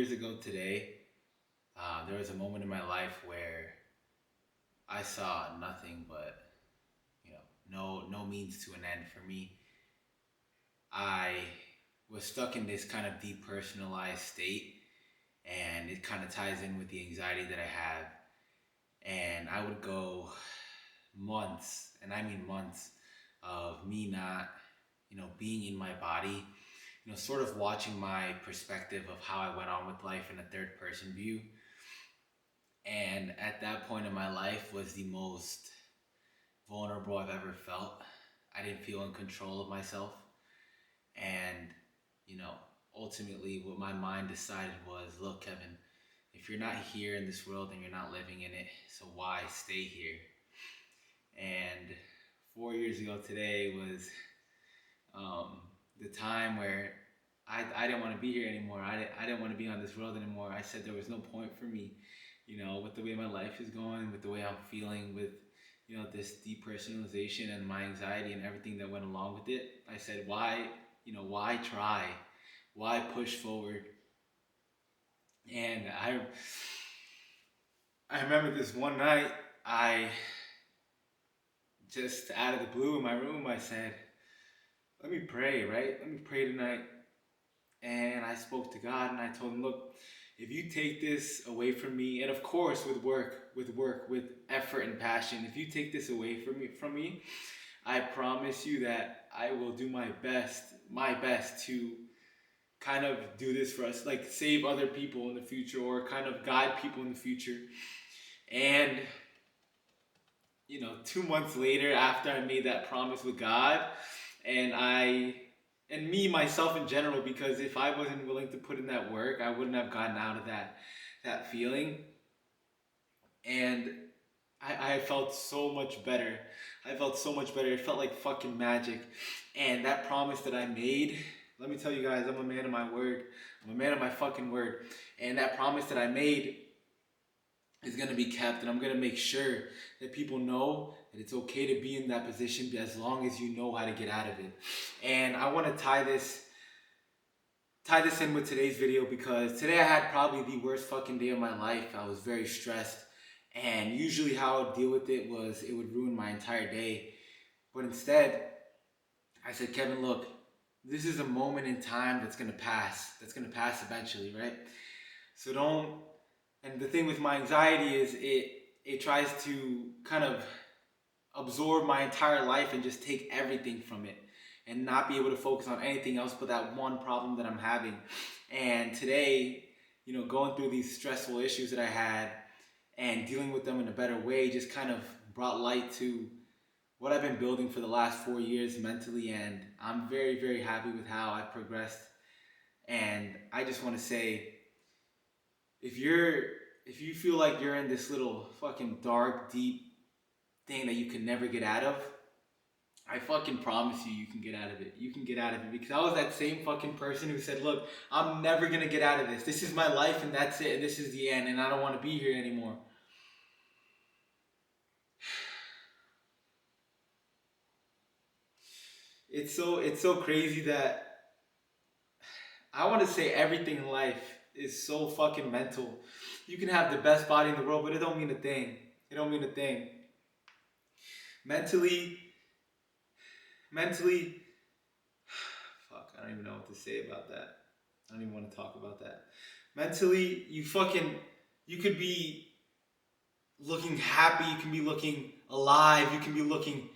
years ago today, there was a moment in my life where I saw nothing but, no means to an end for me. I was stuck in this kind of depersonalized state, and it kind of ties in with the anxiety that I have. And I would go months, and I mean months, of me not, being in my body, sort of watching my perspective of how I went on with life in a third person view. And at that point in my life was the most vulnerable I've ever felt. I didn't feel in control of myself. And, you know, ultimately what my mind decided was, look, Kevin, if you're not here in this world and you're not living in it, so why stay here? And 4 years ago today was the time where I didn't want to be here anymore. I didn't want to be on this world anymore. I said there was no point for me, with the way my life is going, with the way I'm feeling, with, this depersonalization and my anxiety and everything that went along with it. I said, why try? Why push forward? And I remember this one night, I just out of the blue in my room, I said, let me pray, right? Let me pray tonight. And I spoke to God and I told him, look, if you take this away from me, and of course with work, with effort and passion, if you take this away from me, I promise you that I will do my best to kind of do this for us, like save other people in the future or kind of guide people in the future. And 2 months later, after I made that promise with God, and me, myself in general, because if I wasn't willing to put in that work, I wouldn't have gotten out of that feeling. And I felt so much better. I felt so much better. It felt like fucking magic. And that promise that I made, let me tell you guys, I'm a man of my word. I'm a man of my fucking word. And that promise that I made is going to be kept, and I'm going to make sure that people know that it's okay to be in that position as long as you know how to get out of it. And I want to tie this in with today's video, because today I had probably the worst fucking day of my life. I was very stressed, and usually how I would deal with it was it would ruin my entire day. But instead, I said, Kevin, look, this is a moment in time that's going to pass. That's going to pass eventually, right? So don't. And the thing with my anxiety is it tries to kind of absorb my entire life and just take everything from it and not be able to focus on anything else but that one problem that I'm having. And today, going through these stressful issues that I had and dealing with them in a better way just kind of brought light to what I've been building for the last 4 years mentally. And I'm very, very happy with how I've progressed. And I just want to say, if you feel like you're in this little fucking dark, deep thing that you can never get out of, I fucking promise you can get out of it. You can get out of it, because I was that same fucking person who said, look, I'm never going to get out of this. This is my life and that's it. And this is the end and I don't want to be here anymore. It's so crazy that I want to say everything in life is so fucking mental. You can have the best body in the world, but it don't mean a thing. It don't mean a thing. Mentally, fuck, I don't even know what to say about that. I don't even want to talk about that. Mentally, you could be looking happy, you can be looking alive, you can be looking,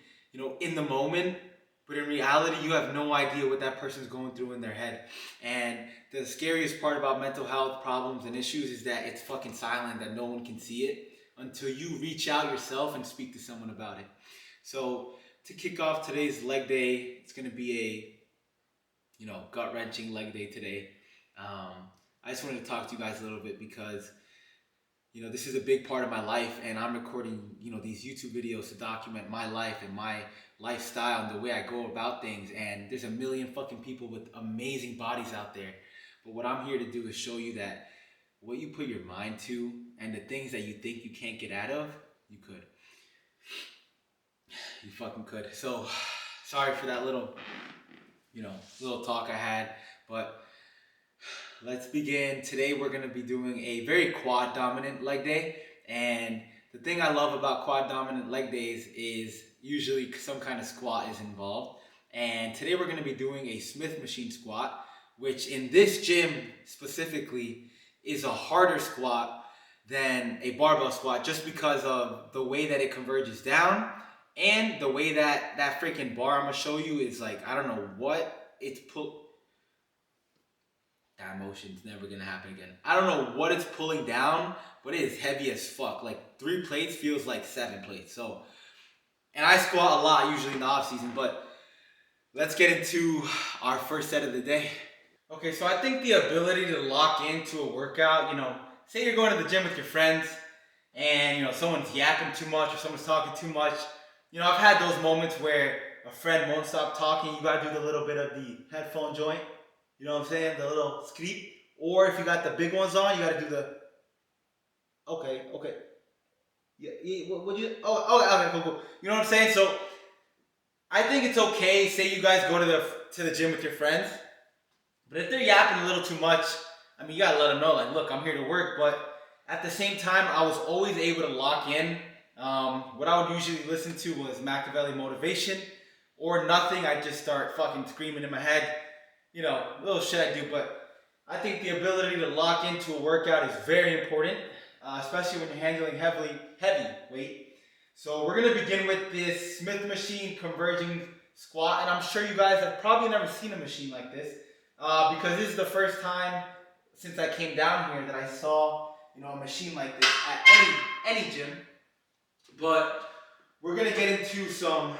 in the moment, but in reality, you have no idea what that person's going through in their head. And the scariest part about mental health problems and issues is that it's fucking silent, that no one can see it until you reach out yourself and speak to someone about it. So to kick off today's leg day, it's going to be a, gut-wrenching leg day today. I just wanted to talk to you guys a little bit because, this is a big part of my life, and I'm recording, these YouTube videos to document my life and my lifestyle and the way I go about things. And there's a million fucking people with amazing bodies out there. But what I'm here to do is show you that what you put your mind to and the things that you think you can't get out of, you could. You fucking could. So, sorry for that little talk I had, but Let's begin. Today we're going to be doing a very quad dominant leg day. And the thing I love about quad dominant leg days is usually some kind of squat is involved. And today we're going to be doing a Smith machine squat, which in this gym specifically is a harder squat than a barbell squat just because of the way that it converges down and the way that that freaking bar I'm going to show you is like, I don't know what it's that motion's never gonna happen again. I don't know what it's pulling down, but it is heavy as fuck. Like 3 plates feels like 7 plates. So, and I squat a lot usually in the off season, but let's get into our first set of the day. Okay, so I think the ability to lock into a workout, say you're going to the gym with your friends and, someone's yapping too much or someone's talking too much. I've had those moments where a friend won't stop talking. You gotta do the little bit of the headphone joint. You know what I'm saying? The little screep. Or if you got the big ones on, you gotta do the. Okay. Yeah. What you? Oh. Okay. Cool. You know what I'm saying? So I think it's okay. Say you guys go to the gym with your friends, but if they're yapping a little too much, I mean, you gotta let them know, like, look, I'm here to work. But at the same time, I was always able to lock in. What I would usually listen to was Machiavelli motivation, or nothing. I just start fucking screaming in my head. Little shit I do, but I think the ability to lock into a workout is very important, especially when you're handling heavy weight. So we're gonna begin with this Smith machine converging squat, and I'm sure you guys have probably never seen a machine like this, because this is the first time since I came down here that I saw, a machine like this at any gym. But we're gonna get into some,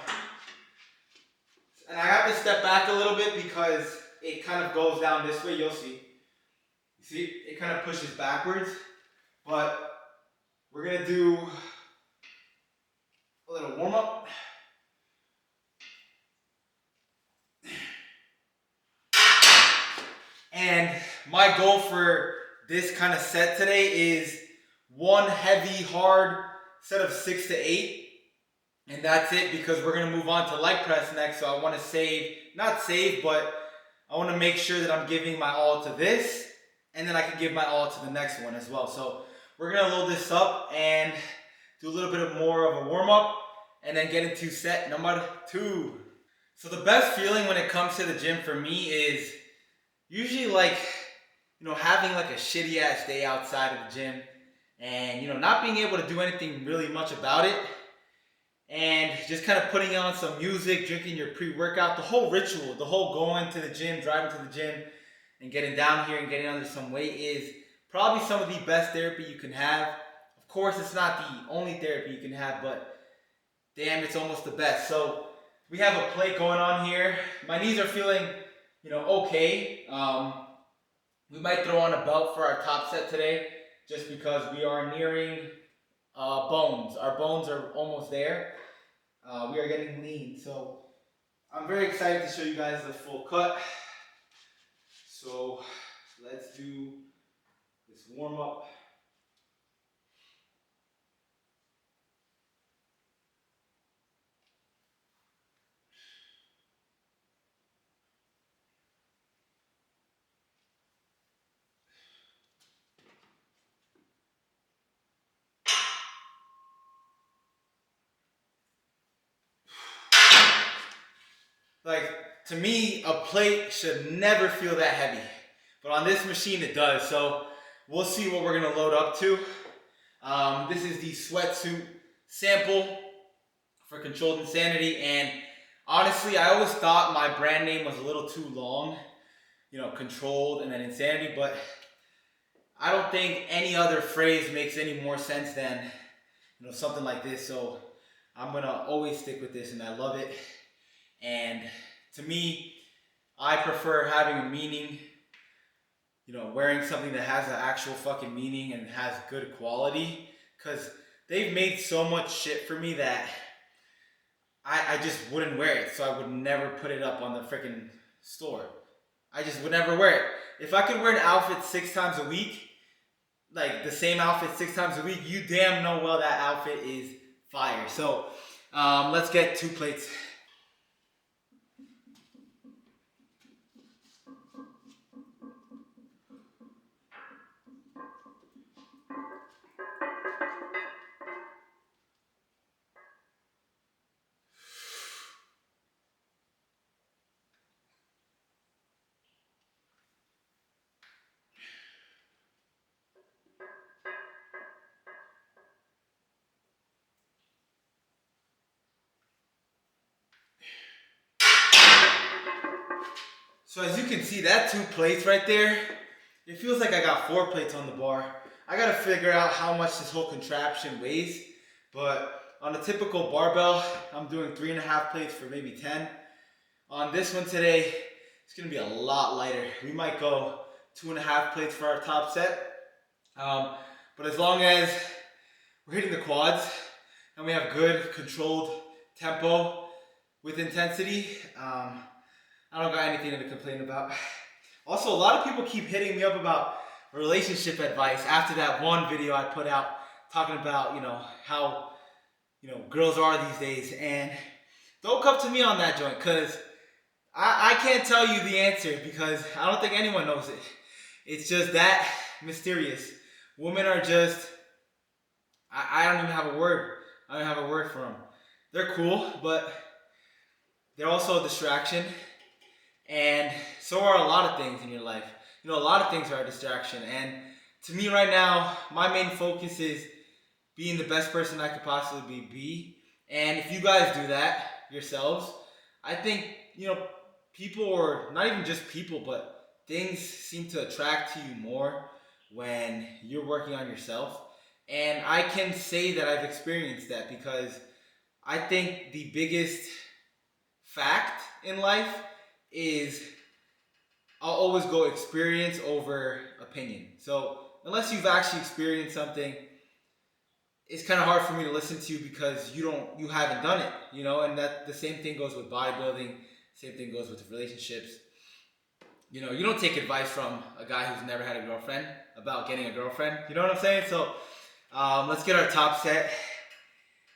and I have to step back a little bit because it kind of goes down this way, you'll see. You see, it kind of pushes backwards, but we're gonna do a little warm up. And my goal for this kind of set today is one heavy, hard set of 6 to 8. And that's it, because we're gonna move on to leg press next. So I wanna but I want to make sure that I'm giving my all to this, and then I can give my all to the next one as well. So we're going to load this up and do a little bit more of a warm-up, and then get into set number 2. So the best feeling when it comes to the gym for me is usually like, having like a shitty ass day outside of the gym and, not being able to do anything really much about it. And just kind of putting on some music, drinking your pre-workout, the whole ritual, the whole going to the gym, driving to the gym, and getting down here and getting under some weight is probably some of the best therapy you can have. Of course, it's not the only therapy you can have, but damn, it's almost the best. So we have a plate going on here. My knees are feeling, okay. We might throw on a belt for our top set today, just because we are nearing bones. Our bones are almost there. We are getting lean, so I'm very excited to show you guys the full cut. So let's do this warm up. Like, to me, a plate should never feel that heavy. But on this machine, it does. So we'll see what we're going to load up to. This is the sweatsuit sample for Controlled Insanity. And honestly, I always thought my brand name was a little too long. Controlled and then Insanity. But I don't think any other phrase makes any more sense than, something like this. So I'm going to always stick with this, and I love it. And to me, I prefer having a meaning, wearing something that has an actual fucking meaning and has good quality, because they've made so much shit for me that I just wouldn't wear it. So I would never put it up on the freaking store. I just would never wear it. If I could wear an outfit 6 times a week, like the same outfit 6 times a week, you damn know well that outfit is fire. So let's get 2 plates. So as you can see, that 2 plates right there, it feels like I got 4 plates on the bar. I gotta figure out how much this whole contraption weighs, but on a typical barbell, I'm doing 3.5 plates for maybe 10. On this one today, it's gonna be a lot lighter. We might go 2.5 plates for our top set. But as long as we're hitting the quads and we have good controlled tempo with intensity, I don't got anything to complain about. Also, a lot of people keep hitting me up about relationship advice after that one video I put out talking about, how, girls are these days. And don't come to me on that joint, because I can't tell you the answer, because I don't think anyone knows it. It's just that mysterious. Women are just, I don't even have a word. I don't have a word for them. They're cool, but they're also a distraction. And so are a lot of things in your life. A lot of things are a distraction. And to me right now, my main focus is being the best person I could possibly be. And if you guys do that yourselves, I think, people, or not even just people, but things seem to attract to you more when you're working on yourself. And I can say that I've experienced that, because I think the biggest fact in life is I'll always go experience over opinion. So unless you've actually experienced something, it's kind of hard for me to listen to you, because you haven't done it, and that the same thing goes with bodybuilding, same thing goes with relationships. You don't take advice from a guy who's never had a girlfriend about getting a girlfriend. You know what I'm saying? So let's get our top set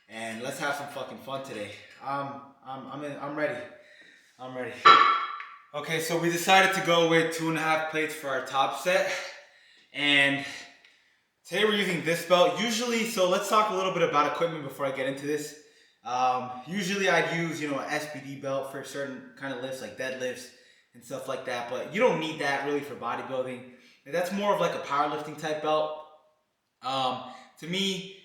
and let's have some fucking fun today. I'm ready. I'm ready. Okay, so we decided to go with 2.5 plates for our top set, and today we're using this belt. Usually, so let's talk a little bit about equipment before I get into this. Usually I'd use, an SBD belt for certain kind of lifts like deadlifts and stuff like that, but you don't need that really for bodybuilding. And that's more of like a powerlifting type belt. To me,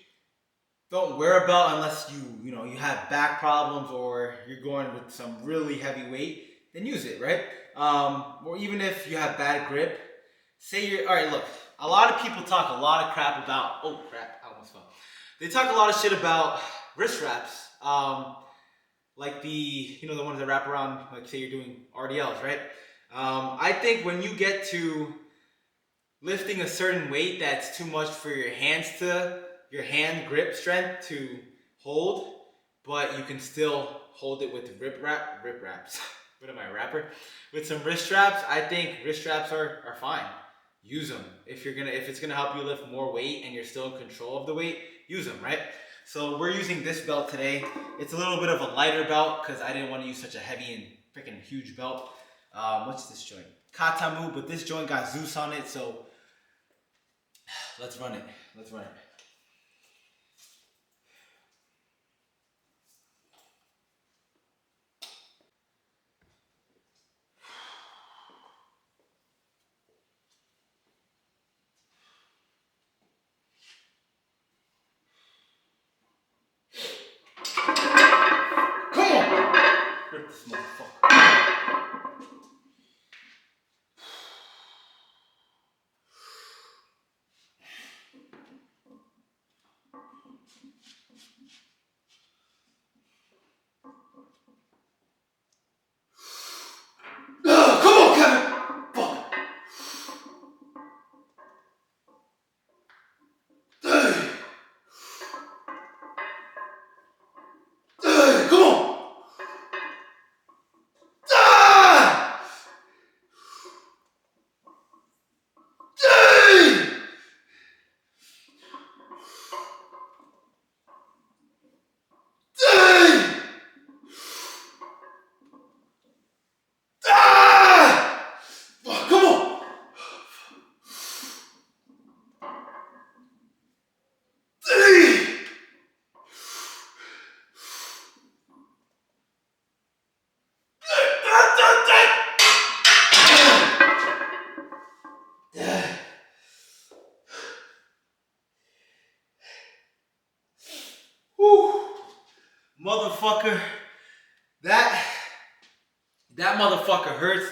don't wear a belt unless you have back problems or you're going with some really heavy weight, then use it, right? Or even if you have bad grip, all right, look, a lot of people talk a lot of crap about, oh crap, I almost fell. They talk a lot of shit about wrist wraps, like the ones that wrap around, like say you're doing RDLs, right? I think when you get to lifting a certain weight that's too much for your hand grip strength to hold, but you can still hold it with rip wraps. What am I, a rapper? With some wrist straps, I think wrist straps are fine. Use them. If it's gonna help you lift more weight and you're still in control of the weight, use them, right? So we're using this belt today. It's a little bit of a lighter belt because I didn't want to use such a heavy and freaking huge belt. What's this joint? Katamu, but this joint got Zeus on it, so let's run it. Let's run it. Rip this motherfucker. Come on, Kevin! Fuck. Come on! Motherfucker, that motherfucker hurts.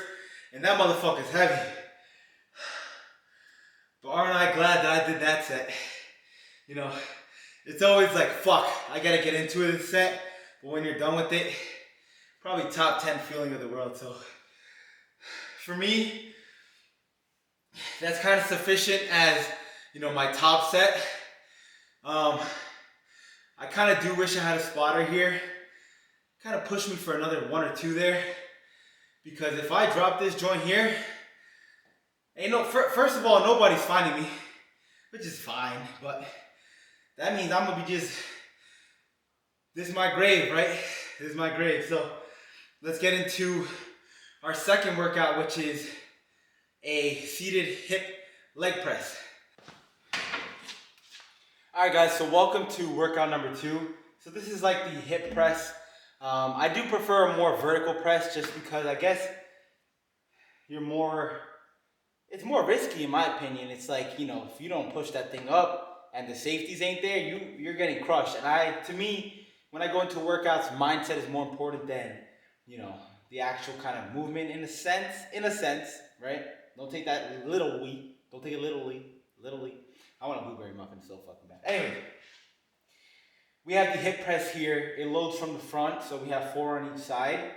And that motherfucker's heavy. But aren't I glad that I did that set? You know, it's always like, fuck, I gotta get into it this set. But when you're done with it, probably top 10 feeling of the world. So for me, that's kind of sufficient as, you know, my top set. I kind of do wish I had a spotter here. Kind of push me for another 1 or 2 there. Because if I drop this joint here, first of all, nobody's finding me, which is fine, but that means I'm gonna be this is my grave, right? This is my grave. So let's get into our second workout, which is a seated hip leg press. All right, guys, so welcome to workout number 2. So this is like the hip press. I do prefer a more vertical press just because I guess it's more risky in my opinion. It's like, you know, if you don't push that thing up and the safeties ain't there, you're getting crushed. And to me, when I go into workouts, mindset is more important than, you know, the actual kind of movement in a sense, right? Don't take that literally. Don't take it literally. I want a blueberry muffin so fucking bad. Anyway, we have the hip press here. It loads from the front, so we have 4 on each side.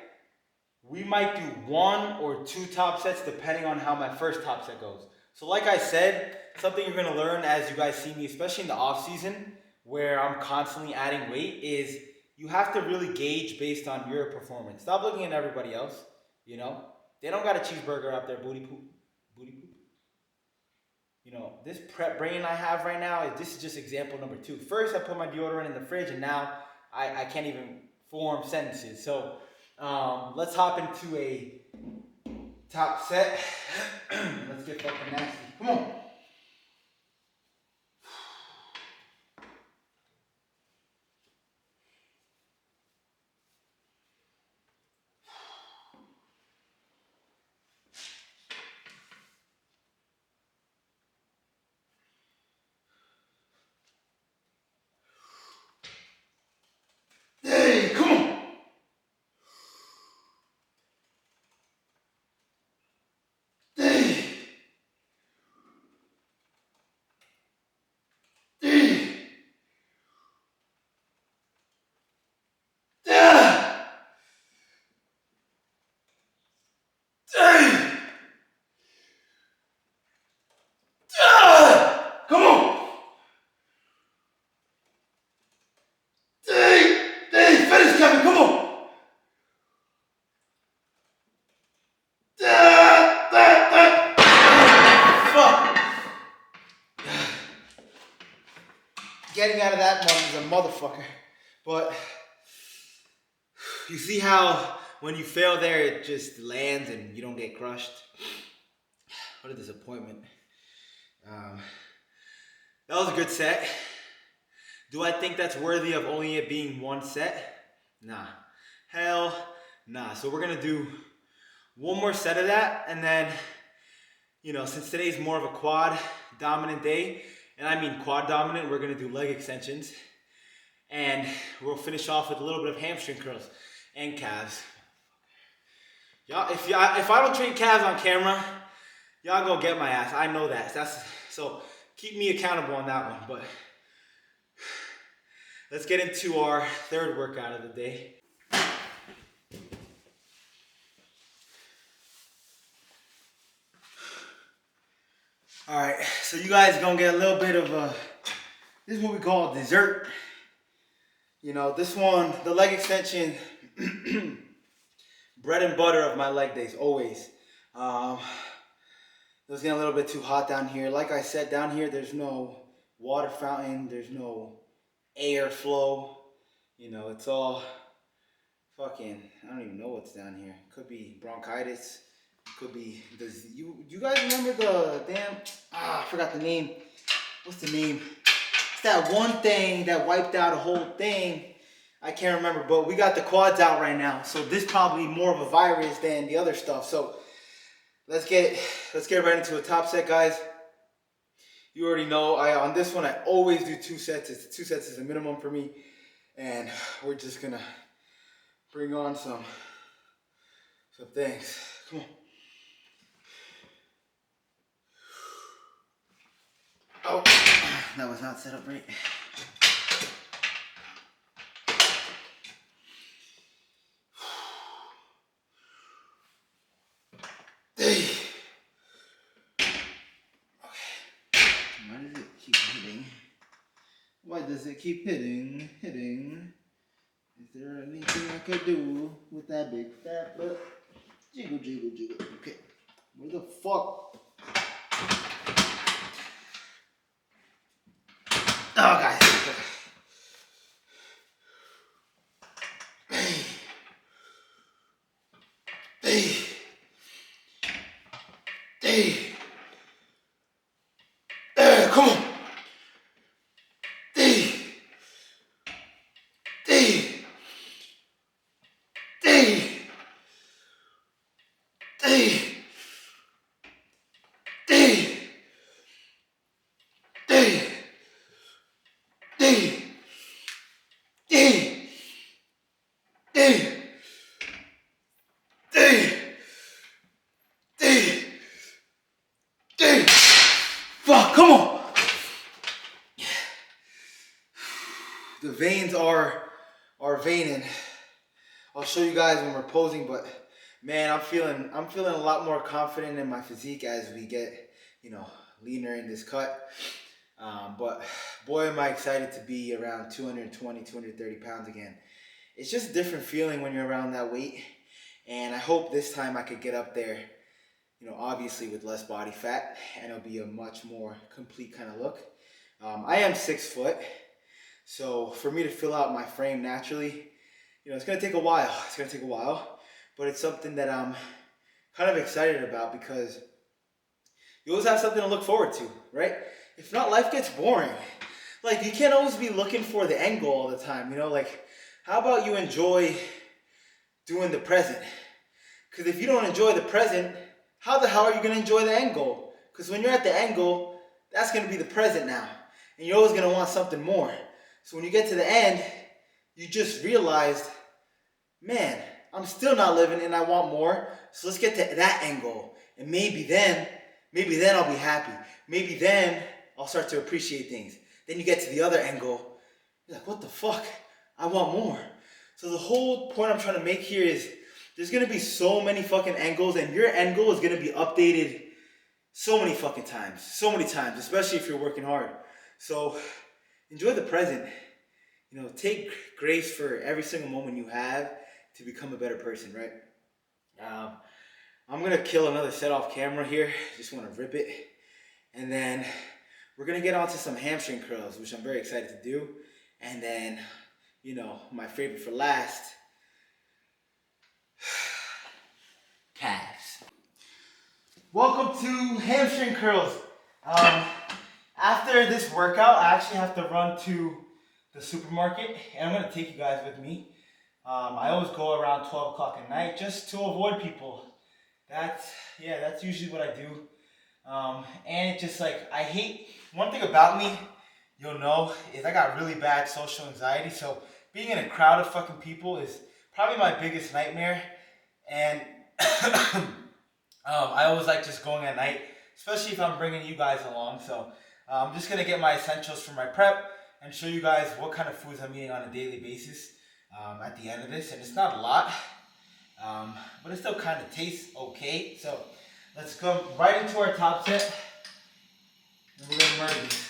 We might do 1 or 2 top sets depending on how my first top set goes. So like I said, something you're gonna learn as you guys see me, especially in the off season, where I'm constantly adding weight, is you have to really gauge based on your performance. Stop looking at everybody else, you know? They don't got a cheeseburger out there, booty poop. You know, this prep brain I have right now, this is just example number 2. First, I put my deodorant in the fridge, and now I can't even form sentences. So let's hop into a top set. Let's get fucking nasty. Come on. Hey, come on. Hey. Hey. Yeah. Hey. Come on. Hey. Hey, finish, Kevin. Come on. Fuck. Getting out of that one is a motherfucker. But you see how when you fail there, it just lands and you don't get crushed? What a disappointment. That was a good set. Do I think that's worthy of only it being 1 set? Nah. Hell nah. So we're gonna do 1 more set of that, and then, you know, since today's more of a quad dominant day, and I mean quad dominant, we're gonna do leg extensions, and we'll finish off with a little bit of hamstring curls and calves. Y'all, if I don't train calves on camera, y'all gonna get my ass. I know that. So keep me accountable on that one. But let's get into our third workout of the day. All right, so you guys gonna get a little bit of this is what we call dessert. You know, this one, the leg extension, bread and butter of my leg days, always. It was getting a little bit too hot down here. Like I said, down here, there's no water fountain, there's no air flow. You know, it's all fucking, I don't even know what's down here. Could be bronchitis. Could be, you guys remember the damn, I forgot the name. What's the name? It's that one thing that wiped out a whole thing. I can't remember, but we got the quads out right now. So this probably more of a virus than the other stuff. So let's get right into a top set, guys. You already know, on this one, I always do 2 sets. 2 sets is a minimum for me. And we're just gonna bring on some things. Come on. Oh, that was not set up right. Okay. Why does it keep hitting? Why does it keep hitting? Is there anything I could do with that big fat butt? Jiggle, jiggle, jiggle. Okay. Where the fuck? Oh, guys. Come on. Fuck, come on. The veins are veining. I'll show you guys when we're posing, but man, I'm feeling a lot more confident in my physique as we get, leaner in this cut. But boy, am I excited to be around 220, 230 pounds again. It's just a different feeling when you're around that weight. And I hope this time I could get up there, obviously with less body fat, and it'll be a much more complete kind of look. I am 6 foot, so for me to fill out my frame naturally, it's gonna take a while. But it's something that I'm kind of excited about because you always have something to look forward to, right? If not, life gets boring. Like, you can't always be looking for the end goal all the time, Like, how about you enjoy doing the present? Because if you don't enjoy the present, how the hell are you going to enjoy the end goal? Because when you're at the end goal, that's going to be the present now. And you're always going to want something more. So when you get to the end, you just realized, man, I'm still not living and I want more. So let's get to that end goal. And maybe then I'll be happy. Maybe then I'll start to appreciate things. Then you get to the other end goal. You're like, what the fuck? I want more. So the whole point I'm trying to make here is there's going to be so many fucking end goals, and your end goal is going to be updated so many fucking times. So many times, especially if you're working hard. So enjoy the present. Take grace for every single moment you have to become a better person, right? I'm going to kill another set off camera here. Just want to rip it. And then we're going to get onto some hamstring curls, which I'm very excited to do. And then, my favorite for last, calves. Welcome to hamstring curls. After this workout, I actually have to run to the supermarket, and I'm going to take you guys with me. I always go around 12 o'clock at night just to avoid people. That's usually what I do. And it's just like, I hate, one thing about me, you'll know, is I got really bad social anxiety. So being in a crowd of fucking people is probably my biggest nightmare. And I always like just going at night, especially if I'm bringing you guys along. So I'm just going to get my essentials for my prep and show you guys what kind of foods I'm eating on a daily basis at the end of this. And it's not a lot, but it still kind of tastes okay. So let's go right into our top set, and we're going to merge these.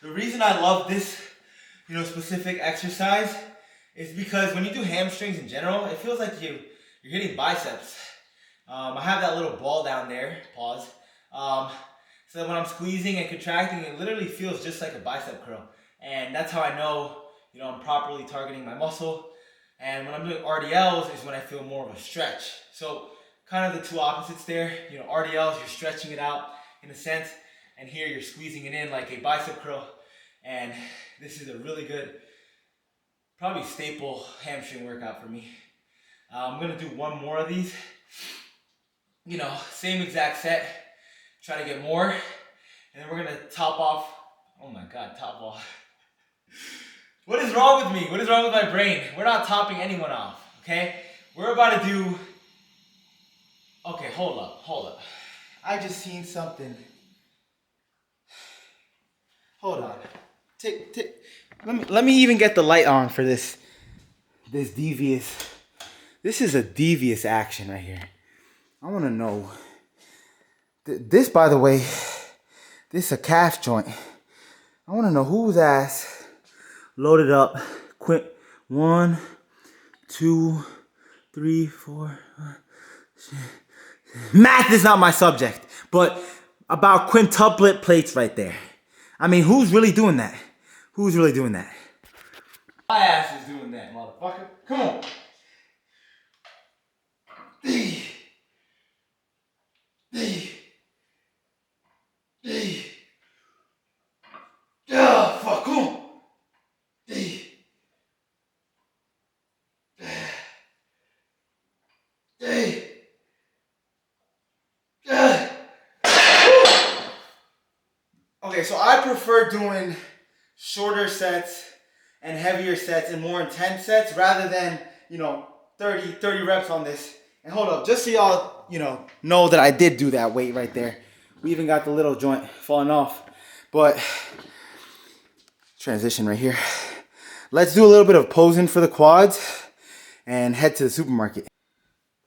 The reason I love this, specific exercise is because when you do hamstrings in general, it feels like you're hitting biceps. I have that little ball down there, pause. So that when I'm squeezing and contracting, it literally feels just like a bicep curl. And that's how I know, I'm properly targeting my muscle. And when I'm doing RDLs is when I feel more of a stretch. So kind of the two opposites there. RDLs, you're stretching it out in a sense. And here you're squeezing it in like a bicep curl. And this is a really good, probably staple hamstring workout for me. I'm gonna do one more of these. Same exact set. Try to get more. And then we're gonna top off. Oh my God, top off. What is wrong with me? What is wrong with my brain? We're not topping anyone off, okay? We're about to do... Okay, hold up. I just seen something. Hold on. Let me even get the light on for this devious... This is a devious action right here. I want to know. This, by the way, this is a calf joint. I want to know whose ass loaded up. Quit. 1, 2, 3, 4. Math is not my subject, but about quintuplet plates right there. I mean, who's really doing that? Who's really doing that? My ass is doing that, motherfucker. Come on. Fuck, come on. Okay, so I prefer doing shorter sets and heavier sets and more intense sets rather than, 30 reps on this. And hold up, just so y'all, know that I did do that weight right there. We even got the little joint falling off. But, transition right here. Let's do a little bit of posing for the quads and head to the supermarket.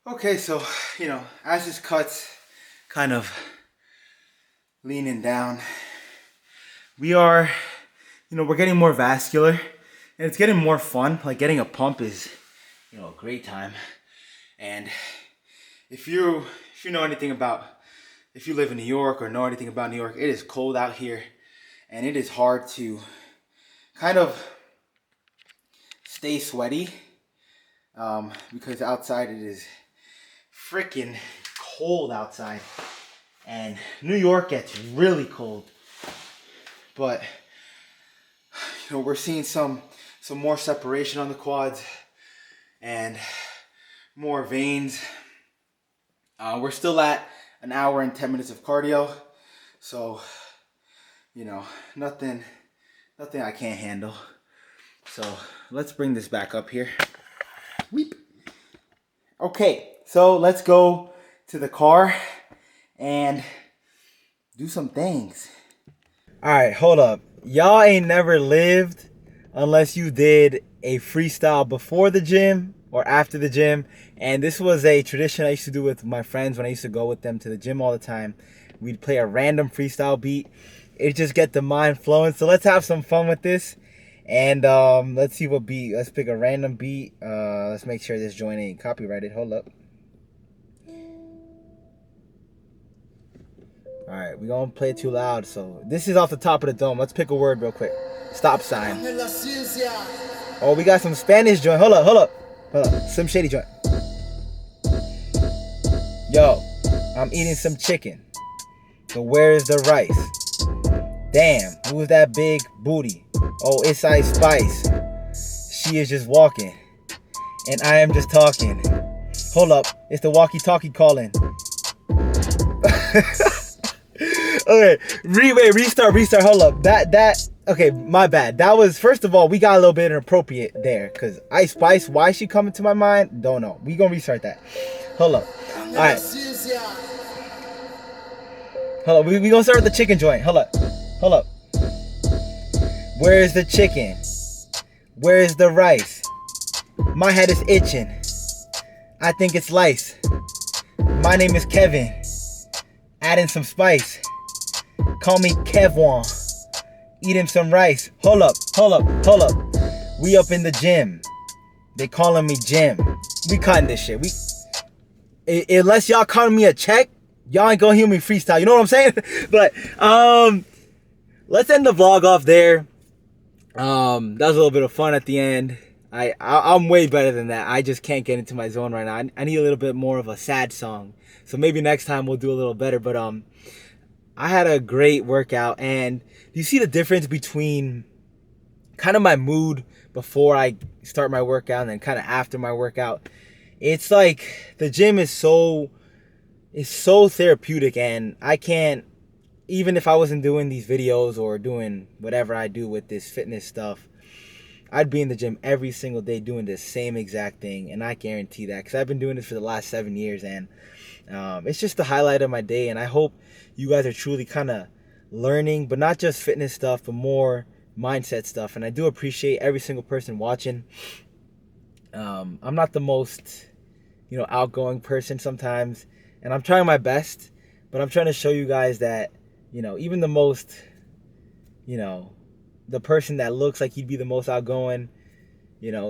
Okay, so, as this cuts kind of leaning down, we are, we're getting more vascular and it's getting more fun. Like getting a pump is, a great time. And if you know anything about, if you live in New York or know anything about New York, it is cold out here and it is hard to kind of stay sweaty because outside it is freaking cold outside. And New York gets really cold. But, we're seeing some more separation on the quads and more veins. We're still at an hour and 10 minutes of cardio. So, nothing I can't handle. So, let's bring this back up here. Weep. Okay, so let's go to the car and do some things. Alright, hold up. Y'all ain't never lived unless you did a freestyle before the gym or after the gym. And this was a tradition I used to do with my friends when I used to go with them to the gym all the time. We'd play a random freestyle beat. It just get the mind flowing. So let's have some fun with this. And let's see what beat. Let's pick a random beat. Let's make sure this joint ain't copyrighted. Hold up. Alright, we gonna play it too loud, so this is off the top of the dome. Let's pick a word real quick. Stop sign. Oh, we got some Spanish joint. Hold up. Some shady joint. Yo, I'm eating some chicken. So where is the rice? Damn, who's that big booty? Oh, it's Ice Spice. She is just walking. And I am just talking. Hold up, it's the walkie-talkie calling. Okay, restart, hold up. Okay, my bad. That was, first of all, we got a little bit inappropriate there, because Ice Spice, why is she coming to my mind? Don't know. We gonna restart that. Hold up. Alright. Hold up, we gonna start with the chicken joint. Hold up. Where is the chicken? Where is the rice? My head is itching. I think it's lice. My name is Kevin. Add in some spice. Call me Kev All. Eat him some rice. Hold up. We up in the gym. They calling me Jim. We cutting this shit. unless y'all cut me a check, y'all ain't gonna hear me freestyle. You know what I'm saying? But let's end the vlog off there. That was a little bit of fun at the end. I'm way better than that. I just can't get into my zone right now. I need a little bit more of a sad song. So maybe next time we'll do a little better. But I had a great workout, and you see the difference between kind of my mood before I start my workout and then kind of after my workout. It's like the gym is so therapeutic, and I can't, even if I wasn't doing these videos or doing whatever I do with this fitness stuff, I'd be in the gym every single day doing the same exact thing, and I guarantee that because I've been doing this for the last 7 years, and it's just the highlight of my day. And I hope you guys are truly kind of learning, but not just fitness stuff, but more mindset stuff. And I do appreciate every single person watching. I'm not the most, outgoing person sometimes, and I'm trying my best, but I'm trying to show you guys that, even the most, the person that looks like he'd be the most outgoing,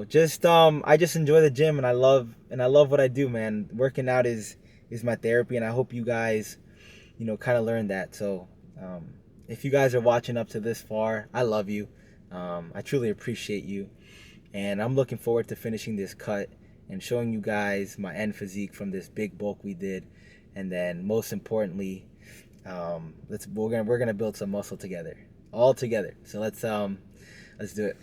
just I just enjoy the gym, and I love what I do, man. Working out is my therapy, and I hope you guys, kind of learn that. So if you guys are watching up to this far, I love you. I truly appreciate you, and I'm looking forward to finishing this cut and showing you guys my end physique from this big bulk we did, and then most importantly, we're gonna build some muscle together, all together. So let's do it.